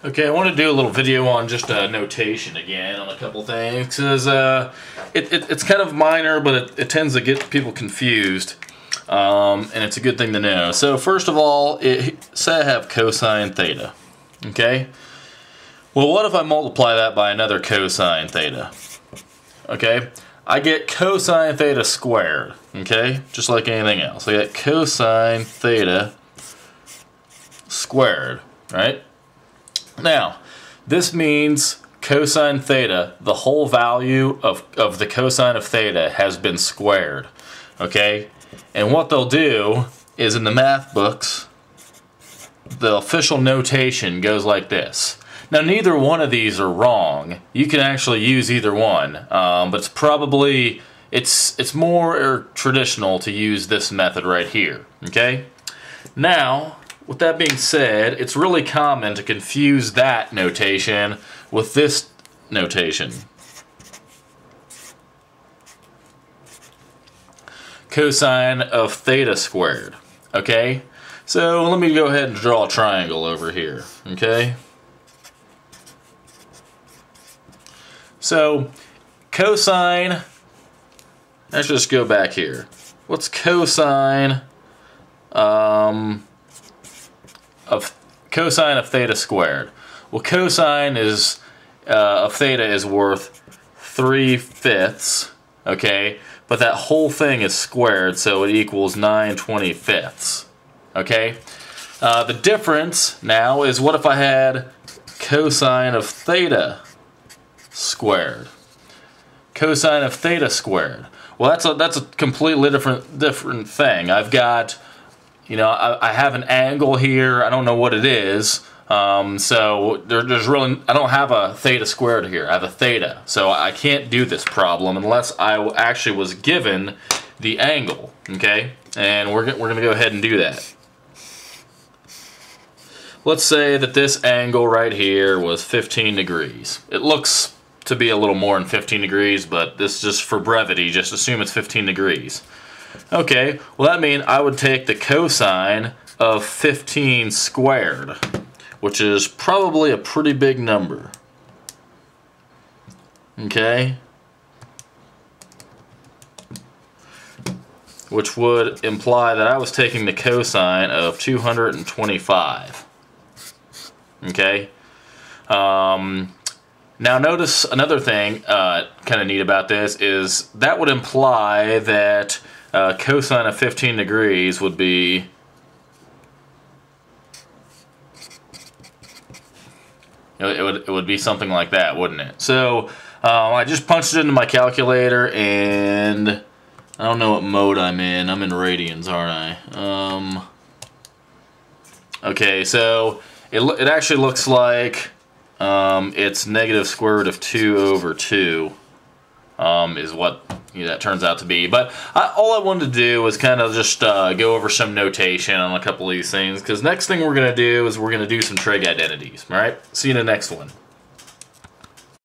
Okay, I want to do a little video on just notation again on a couple things, because it's kind of minor, but it tends to get people confused, and it's a good thing to know. So first of all, say I have cosine theta, okay? Well, what if I multiply that by another cosine theta, okay? I get cosine theta squared, okay? Just like anything else. I get cosine theta squared, right? Now, this means cosine theta, the whole value of the cosine of theta has been squared, okay? And what they'll do is in the math books, the official notation goes like this. Now, neither one of these are wrong. You can actually use either one, but it's probably, it's more traditional to use this method right here, okay? Now, with that being said, it's really common to confuse that notation with this notation. Cosine of theta squared, okay? So let me go ahead and draw a triangle over here, okay? So cosine, let's just go back here. What's cosine of theta squared? Well, cosine is of theta is worth 3/5, okay? But that whole thing is squared, so it equals 9/25, okay? The difference now is, what if I had cosine of theta squared? Cosine of theta squared. Well, that's a completely different thing. I've got, you know, I have an angle here. I don't know what it is. So there's really, I don't have a theta squared here. I have a theta. So I can't do this problem unless I actually was given the angle, okay? And we're going to go ahead and do that. Let's say that this angle right here was 15 degrees. It looks to be a little more than 15 degrees, but this, just for brevity, just assume it's 15 degrees. Okay, well that means I would take the cosine of 15 squared, which is probably a pretty big number. Okay? Which would imply that I was taking the cosine of 225. Okay? Now notice another thing kind of neat about this is that would imply that cosine of 15 degrees would be it would be something like that, wouldn't it? So I just punched it into my calculator, and I don't know what mode I'm in. I'm in radians, aren't I? Okay, so it actually looks like it's negative square root of 2 over 2 is what that turns out to be. But all I wanted to do was kind of just go over some notation on a couple of these things, because next thing we're going to do is we're going to do some trig identities. All right? See you in the next one.